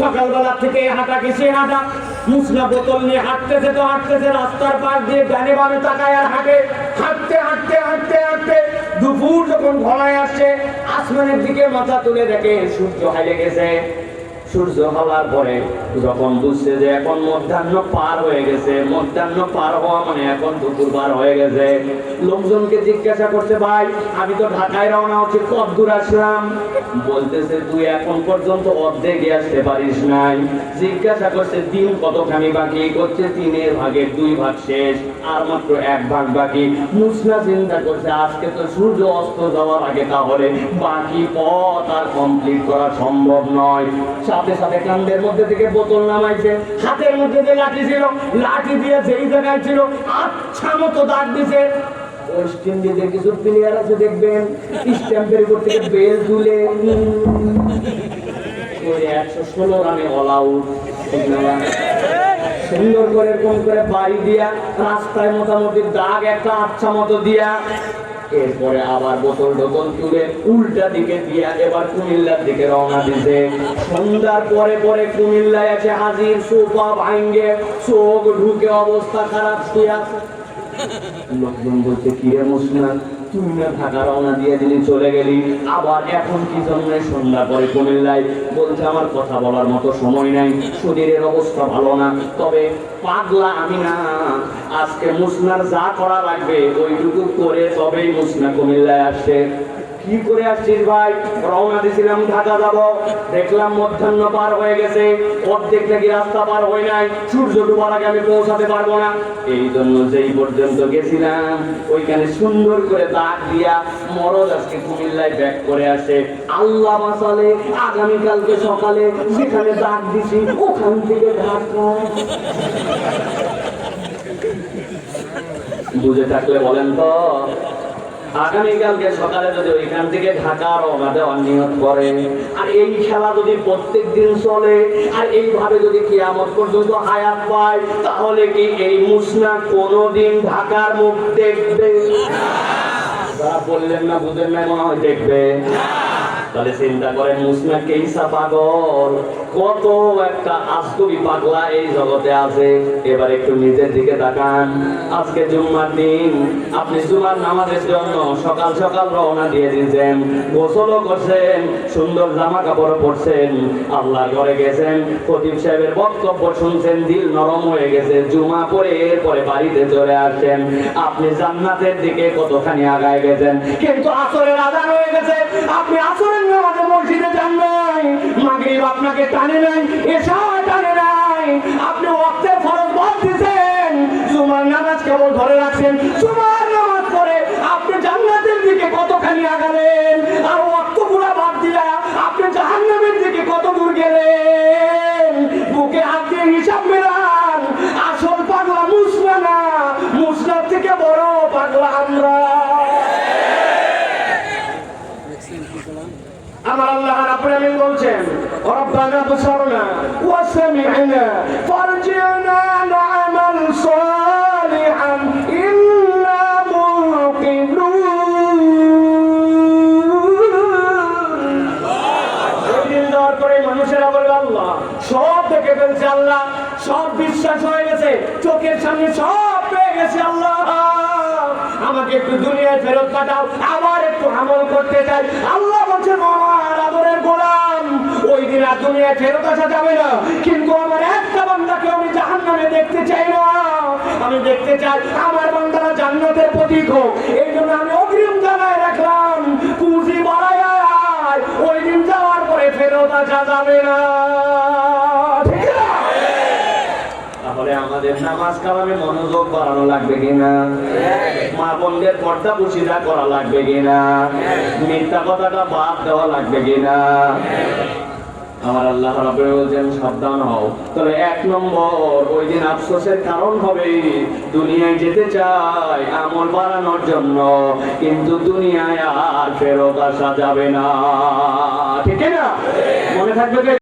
সকালবেলা থেকে হাঁটা কিসে হাঁটা, মুসলা বোতল নিয়ে হাঁটতেছে তো হাঁটতেছে, রাস্তার পাশ দিয়ে ডানে বামে তাকায় আর হাঁটে, হাঁটতে হাঁটতে হাঁটতে হাঁটতে দুপুর যখন ঘনায় আসছে, আসমানের দিকে মাথা তুলে দেখে সূর্য হাইলে গেছে। সূর্য হওয়ার পরে যখন বুঝছে যে এখন মধ্যাহ্ন পার হয়ে গেছে, মধ্যাহ্ন পার হওয়া মানে এখন দুপুর পার হয়ে গেছে, লোকজনকে জিজ্ঞাসা করছে, ভাই আমি তো ঢাকায় রওনা হচ্ছি, কত দূর আসলাম? বলতেছে তুই এখন পর্যন্ত অর্ধেক আসতে পারিস নাই। জিজ্ঞাসা করছে দিন কতখানি বাকি? করছে 3/2 ভাগ শেষ, আর মাত্র 1 ভাগ বাকি। মুসনা চিন্তা করছে আজকে তো সূর্য অস্ত যাওয়ার আগে, তাহলে বাকি পথ আর কমপ্লিট করা সম্ভব নয়। সাথে সাথে কান্দের মধ্যে থেকে বোতল নামাইছে, হাতের মধ্যে যে লাঠি ছিল, লাঠি দিয়ে যেই জায়গায় ছিল আচ্ছা মতো দাগ দিছে। ওয়েস্ট ইন্ডিজে কিছু প্লেয়ার আছে দেখবেন, স্ট্যাম্পের উপর থেকে বেল তুলে 116 রানে অল আউট। সুন্দর করে এরকম করে বাড়ি দিয়া রাস্তায় মোটামুটি দাগ একটা আচ্ছা মতো দিয়া, এরপরে আবার বোতল টোতল তুলে উল্টা দিকে দিয়া এবার কুমিল্লার দিকে রওনা দিছে। সন্ধ্যার পরে পরে কুমিল্লায় এসে হাজির, সোফা ভাঙ্গে, চোখ ঢুকে অবস্থা খারাপ শুয়ে আছে। লোকজন বলছে কিরে মুসনা, তুই না ঢাকা রওনা দিয়ে দিলি, চলে গেলি, আবার এখন কি জন্য সন্ধ্যা পরে কুমিল্লায়? বলছে আমার কথা বলার মতো সময় নাই, শরীরের অবস্থা ভালো না, তবে পাগলা আমি না, আজকে মুসনার যা করা লাগবে ওইটুকু করে তবেই মুসনা কুমিল্লায় আসছে। কি করে আসছিস ভাই? রওনা দিয়েছিলাম ঢাকা যাব, দেখলাম মধ্যাহ্ন পার হয়ে গেছে, অর্ধেক নাকি রাস্তা পার হয় নাই, সূর্য ডুবার আগে আমি পৌঁছাতে পারবো না, এই জন্য যেই পর্যন্ত গেছিলাম ওইখানে সুন্দর করে দাগ দিয়া মরদ আজকে কুমিল্লায় ব্যাক করে আসে। আল্লাহ বাঁচালে আগামীকালকে সকালে যেখানে দাগ দিছি ওখান থেকে ঢাকা। বুঝে থাকলে বলেন তো, আগামীকালকে সকালে যদি ওইখান থেকে ঢাকা রওনা দেওয়ার নিয়ত করে, আর এই খেলা যদি প্রত্যেক দিন চলে, আর এইভাবে যদি কিয়ামত পর্যন্ত হায়াত পায়, তাহলে কি এই মুসনা কোনোদিন ঢাকার মুখ দেখবে? যারা বললেন না বুঝেন না, মনে হয় দেখবে। তাহলে চিন্তা করেন মুসনা কেইসা পাগল, কত একটা আজগবি পাগলা এই জগতে আছে। এবার একটু নিজের দিকে তাকান। আজকে জুম্মার দিন, আপনি জুমার নামাজের জন্য সকাল সকাল রওনা দিয়ে দিয়েছেন, গোসলও করছেন, সুন্দর জামা কাপড় পরছেন, আল্লাহর ঘরে গেছেন, খতিব সাহেবের বক্তব্য শুনছেন, দিল নরম হয়ে গেছে, জুমা পরে এরপরে বাড়িতে চলে আসছেন, আপনি জান্নাতের দিকে কতখানি আগায় গেছেন। কিন্তু আসরের আযান হয়ে গেছে, আপনি আসরের নামাজে মসজিদে যান নাই, মাগরিব আপনাকে টানে নাই, এশা টানে নাই, আপনি ওয়াক্তে ফরজ বাদ দিয়েছেন, জুমার নামাজ কেবল ধরে রাখছেন। জুমার নামাজ পড়ে আপনি জান্নাতের দিকে কতখানি আগালেন, আর ওয়াক্তগুলো বাদ দিয়া আপনি জাহান্নামের দিকে কত দূর গেলেন? বুকে হাত দিয়ে হিসাব মেলান। আসল পাগলা মুসনা না, মুসনার থেকে বড় পাগলা আমরা। আমার আল্লাহ রাব্বুল আলামিন বলছেন, রব্বানা বসারনা ওয়া সামি'না ফারজি'না না'মাল সালিহান ইন্না মুকিনুন। ওইদিন দেওয়ার পরে মানুষেরা বলবে আল্লাহ সব দেখে ফেলছে, আল্লাহ সব বিশ্বাস হয়ে গেছে, চোখের সামনে সব পেয়ে গেছে, আল্লাহ আমাকে একটু দুনিয়ায় ফেরত পাঠাও, আবার একটু আমল করতে চাই। আল্লাহ বলছে আমার আদরের গোলাম, ওই দিন আর দুনিয়ায় ফেরত আসা যাবে না, কিন্তু আমার একটা বান্দাকে আমি জাহান্নামে দেখতে চাই না, আমি দেখতে চাই আমার বান্দারা জান্নাতের প্রতীক হোক। এই জন্য আমি অগ্রিম জানায় রাখলাম, পুঁজি বাড়ায় ওই দিন যাওয়ার পরে ফেরত আসা যাবে না। তাহলে আমাদের নামাজ কালামে মনোযোগ বাড়ানো লাগবে কিনা? মা বোনদের পর্দা পুশিদা করা লাগবে কিনা? মিথ্যা কথাটা বাদ দেওয়া লাগবে কিনা? আমার আল্লাহ রাব্বুল বলেন সাবধান হও। তবে 1 নম্বর, ওই দিন আফসোসের কারণ হবে, দুনিয়ায় যেতে চাই আমল বাড়ানোর জন্য, কিন্তু দুনিয়ায় আর ফেরত আসা যাবে না, ঠিক না? মনে থাকবে।